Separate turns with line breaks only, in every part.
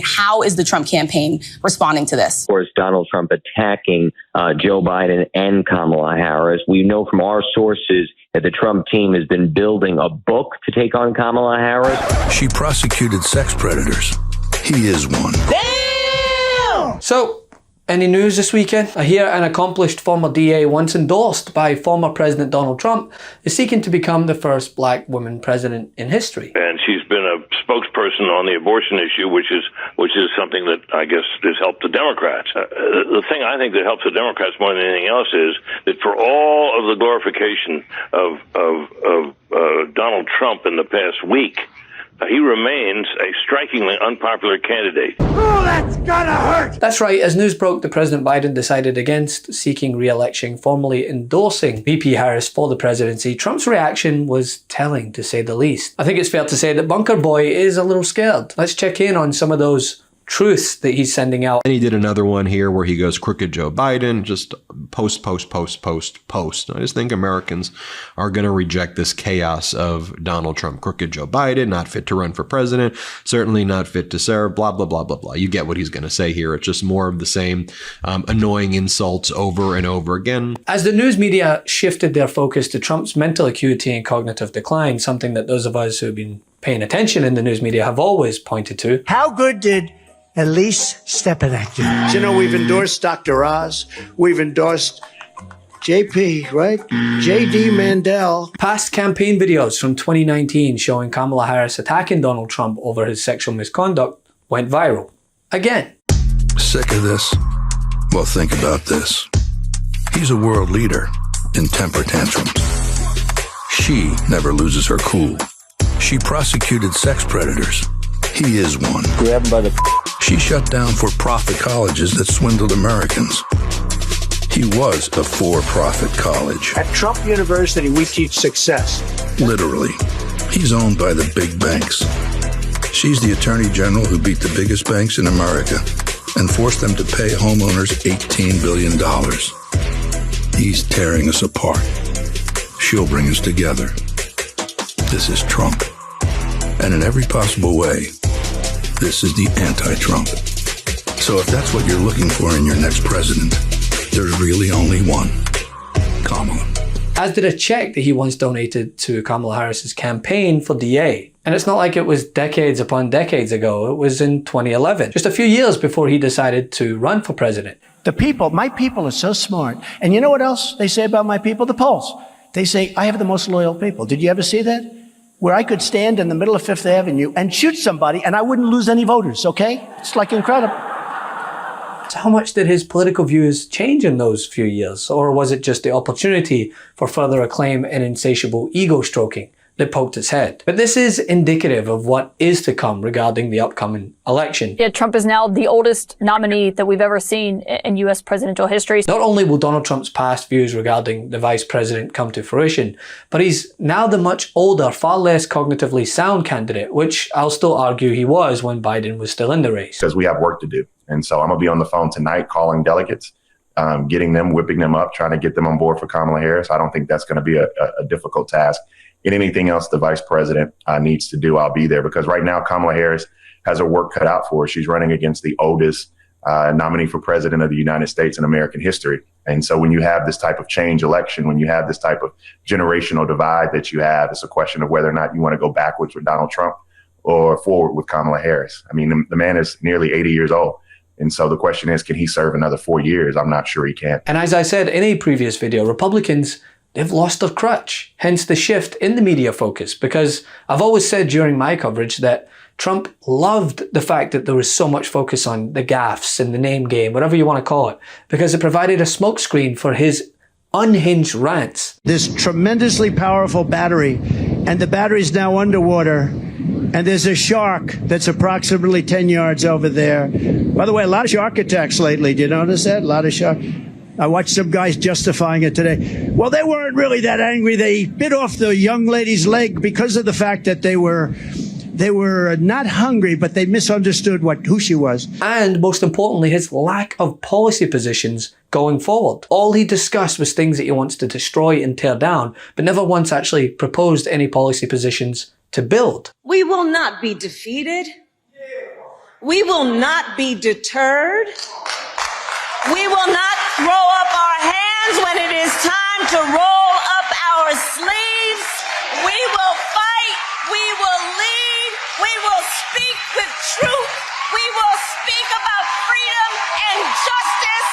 How is the Trump campaign responding to this?
Of course, Donald Trump attacking Joe Biden and Kamala Harris. We know from our sources that the Trump team has been building a book to take on Kamala Harris.
She prosecuted sex predators. He is one.
Damn! So, any news this weekend? I hear an accomplished former DA once endorsed by former President Donald Trump is seeking to become the first black woman president in history.
And she's been a spokesperson on the abortion issue, which is something that I guess has helped the Democrats. The thing I think that helps the Democrats more than anything else is that for all of the glorification of Donald Trump in the past week, he remains a strikingly unpopular candidate.
Oh, that's gotta hurt!
That's right, as news broke that President Biden decided against seeking re-election, formally endorsing VP Harris for the presidency, Trump's reaction was telling, to say the least. I think it's fair to say that Bunker Boy is a little scared. Let's check in on some of those truths that he's sending out.
And he did another one here where he goes crooked Joe Biden, just post. I just think Americans are going to reject this chaos of Donald Trump. Crooked Joe Biden, not fit to run for president, certainly not fit to serve, blah, blah, blah, blah, blah. You get what he's going to say here. It's just more of the same annoying insults over and over again.
As the news media shifted their focus to Trump's mental acuity and cognitive decline, something that those of us who have been paying attention in the news media have always pointed to.
How good did Elise Stepan do? You know, we've endorsed Dr. Oz. We've endorsed JP, right? JD Mandel.
Past campaign videos from 2019 showing Kamala Harris attacking Donald Trump over his sexual misconduct went viral. Again.
Sick of this? Well, think about this. He's a world leader in temper tantrums. She never loses her cool. She prosecuted sex predators. He is one.
Grab him by the...
She shut down for-profit colleges that swindled Americans. He was a for-profit college.
At Trump University, we teach success.
Literally. He's owned by the big banks. She's the attorney general who beat the biggest banks in America and forced them to pay homeowners $18 billion. He's tearing us apart. She'll bring us together. This is Trump. And in every possible way, this is the anti-Trump. So if that's what you're looking for in your next president, there's really only one, Kamala.
As did a check that he once donated to Kamala Harris's campaign for DA. And it's not like it was decades upon decades ago. It was in 2011, just a few years before he decided to run for president.
The people, my people are so smart. And you know what else they say about my people? The polls. They say, I have the most loyal people. Did you ever see that? Where I could stand in the middle of Fifth Avenue and shoot somebody and I wouldn't lose any voters, okay? It's like incredible.
So how much did his political views change in those few years? Or was it just the opportunity for further acclaim and insatiable ego stroking that poked its head? But this is indicative of what is to come regarding the upcoming election.
Yeah, Trump is now the oldest nominee that we've ever seen in U.S. presidential history.
Not only will Donald Trump's past views regarding the vice president come to fruition, but he's now the much older, far less cognitively sound candidate, which I'll still argue he was when Biden was still in the race.
Because we have work to do. And so I'm going to be on the phone tonight calling delegates, getting them, whipping them up, trying to get them on board for Kamala Harris. I don't think that's going to be a difficult task. And anything else the vice president needs to do, I'll be there. Because right now, Kamala Harris has her work cut out for her. She's running against the oldest nominee for president of the United States in American history. And so when you have this type of change election, when you have this type of generational divide that you have, it's a question of whether or not you want to go backwards with Donald Trump or forward with Kamala Harris. I mean, the man is nearly 80 years old. And so the question is, can he serve another 4 years? I'm not sure he can.
And as I said in a previous video, Republicans, they've lost their crutch, hence the shift in the media focus. Because I've always said during my coverage that Trump loved the fact that there was so much focus on the gaffes and the name game, whatever you want to call it, because it provided a smokescreen for his unhinged rants.
This tremendously powerful battery, and the battery's now underwater. And there's a shark that's approximately 10 yards over there. By the way, a lot of shark attacks lately. Do you notice that? A lot of shark. I watched some guys justifying it today. Well, they weren't really that angry. They bit off the young lady's leg because of the fact that they were not hungry, but they misunderstood who she was.
And most importantly, his lack of policy positions going forward. All he discussed was things that he wants to destroy and tear down, but never once actually proposed any policy positions to build.
We will not be defeated. We will not be deterred. We will not throw up our hands when it is time to roll up our sleeves. We will fight. We will lead. We will speak the truth. We will speak about freedom and justice.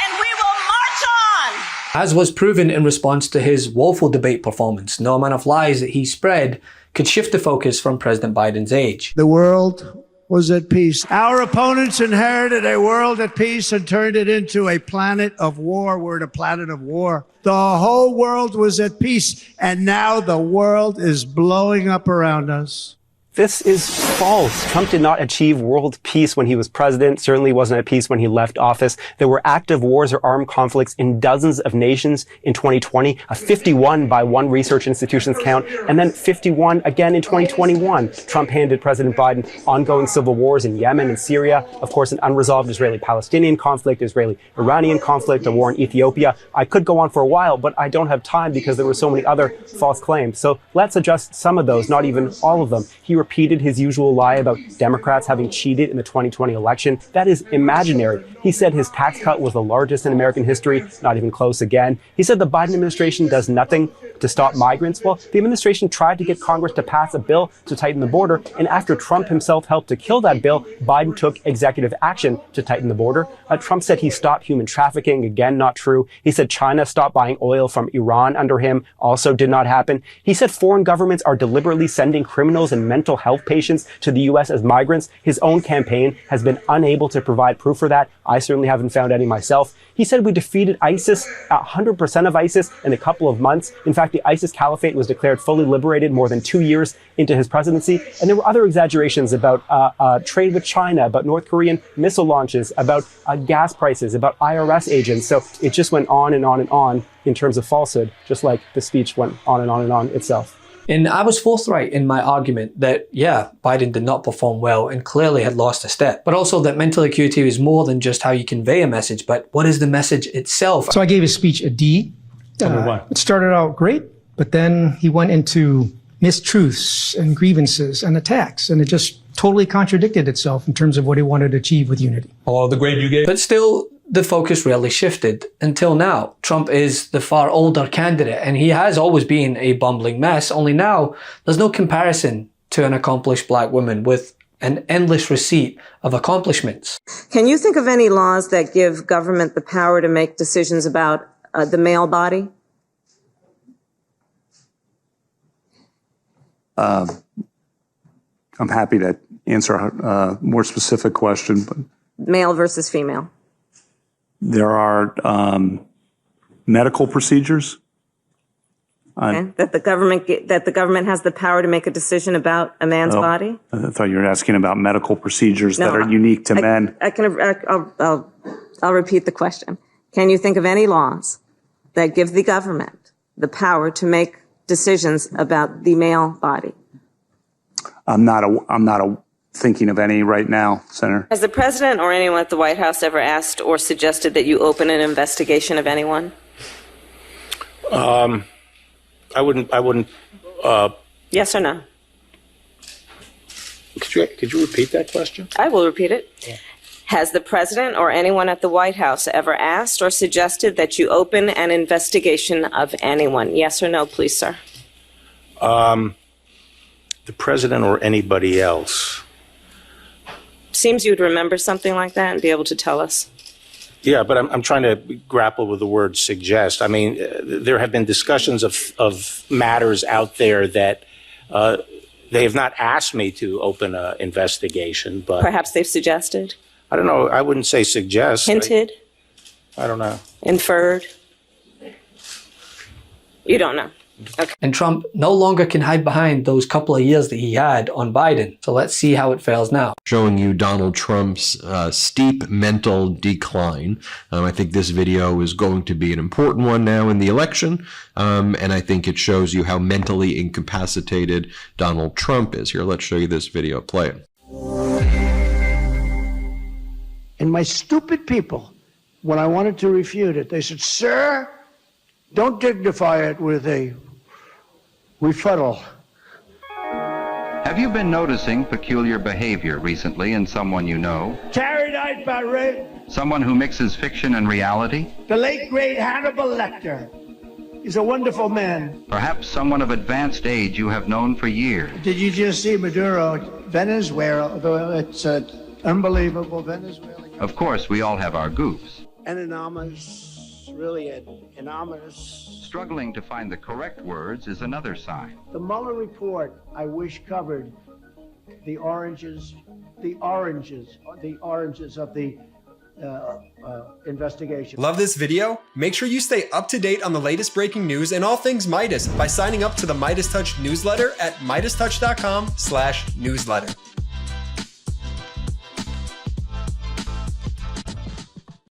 And we will march on.
As was proven in response to his woeful debate performance, no amount of lies that he spread could shift the focus from President Biden's age.
The world was at peace. Our opponents inherited a world at peace and turned it into a planet of war. We're at a planet of war. The whole world was at peace, and now the world is blowing up around us.
This is false. Trump did not achieve world peace when he was president, certainly wasn't at peace when he left office. There were active wars or armed conflicts in dozens of nations in 2020, 51 by one research institution's count, and then 51 again in 2021. Trump handed President Biden ongoing civil wars in Yemen and Syria, of course, an unresolved Israeli-Palestinian conflict, Israeli-Iranian conflict, a war in Ethiopia. I could go on for a while, but I don't have time because there were so many other false claims. So let's adjust some of those, not even all of them. He repeated his usual lie about Democrats having cheated in the 2020 election. That is imaginary. He said his tax cut was the largest in American history, not even close again. He said the Biden administration does nothing to stop migrants. Well, the administration tried to get Congress to pass a bill to tighten the border, and after Trump himself helped to kill that bill, Biden took executive action to tighten the border. Trump said he stopped human trafficking. Again, not true. He said China stopped buying oil from Iran under him. Also did not happen. He said foreign governments are deliberately sending criminals and mental health patients to the U.S. as migrants. His own campaign has been unable to provide proof for that. I certainly haven't found any myself. He said we defeated ISIS, 100% of ISIS, in a couple of months. In fact, the ISIS caliphate was declared fully liberated more than 2 years into his presidency. And there were other exaggerations about trade with China, about North Korean missile launches, about gas prices, about IRS agents. So it just went on and on and on in terms of falsehood, just like the speech went on and on and on itself.
And I was forthright in my argument that, yeah, Biden did not perform well and clearly had lost a step, but also that mental acuity is more than just how you convey a message, but what is the message itself?
So I gave his speech a D. It started out great, but then he went into mistruths and grievances and attacks, and it just totally contradicted itself in terms of what he wanted to achieve with unity.
Oh, the grade you gave. But still, the focus rarely shifted until now. Trump is the far older candidate, and he has always been a bumbling mess, only now there's no comparison to an accomplished black woman with an endless receipt of accomplishments.
Can you think of any laws that give government the power to make decisions about the male body?
I'm happy to answer a more specific question, but
Male versus female.
there are medical procedures.
Okay. That the government has the power to make a decision about a man's body.
I thought you were asking about medical procedures that are unique to men.
I'll repeat the question. Can you think of any laws that give the government the power to make decisions about the male body?
I'm not thinking of any right now, Senator.
Has the president or anyone at the White House ever asked or suggested that you open an investigation of anyone?
I wouldn't.
Yes or no?
Could you repeat that question?
I will repeat it. Yeah. Has the president or anyone at the White House ever asked or suggested that you open an investigation of anyone? Yes or no, please, sir?
The president or anybody else?
Seems you'd remember something like that and be able to tell us.
Yeah, but I'm trying to grapple with the word suggest. I mean, there have been discussions of matters out there that they have not asked me to open an investigation, but
perhaps they've suggested.
I don't know. I wouldn't say suggest.
Hinted.
I don't know.
Inferred. You don't know. Okay.
And Trump no longer can hide behind those couple of years that he had on Biden. So let's see how it fails now.
Showing you Donald Trump's steep mental decline. I think this video is going to be an important one now in the election. And I think it shows you how mentally incapacitated Donald Trump is. Here, let's show you this video. Play it.
And my stupid people, when I wanted to refute it, they said, sir, don't dignify it with a rebuttal.
Have you been noticing peculiar behavior recently in someone you know?
Carried out by rape.
Someone who mixes fiction and reality?
The late, great Hannibal Lecter. He's a wonderful man.
Perhaps someone of advanced age you have known for years.
Did you just see Maduro? Venezuela, it's unbelievable, Venezuela.
Of course, we all have our goofs.
Anonymous, really anonymous.
Struggling to find the correct words is another sign.
The Mueller report, I wish, covered the oranges of the investigation.
Love this video? Make sure you stay up to date on the latest breaking news and all things Midas by signing up to the MeidasTouch newsletter at MeidasTouch.com/newsletter.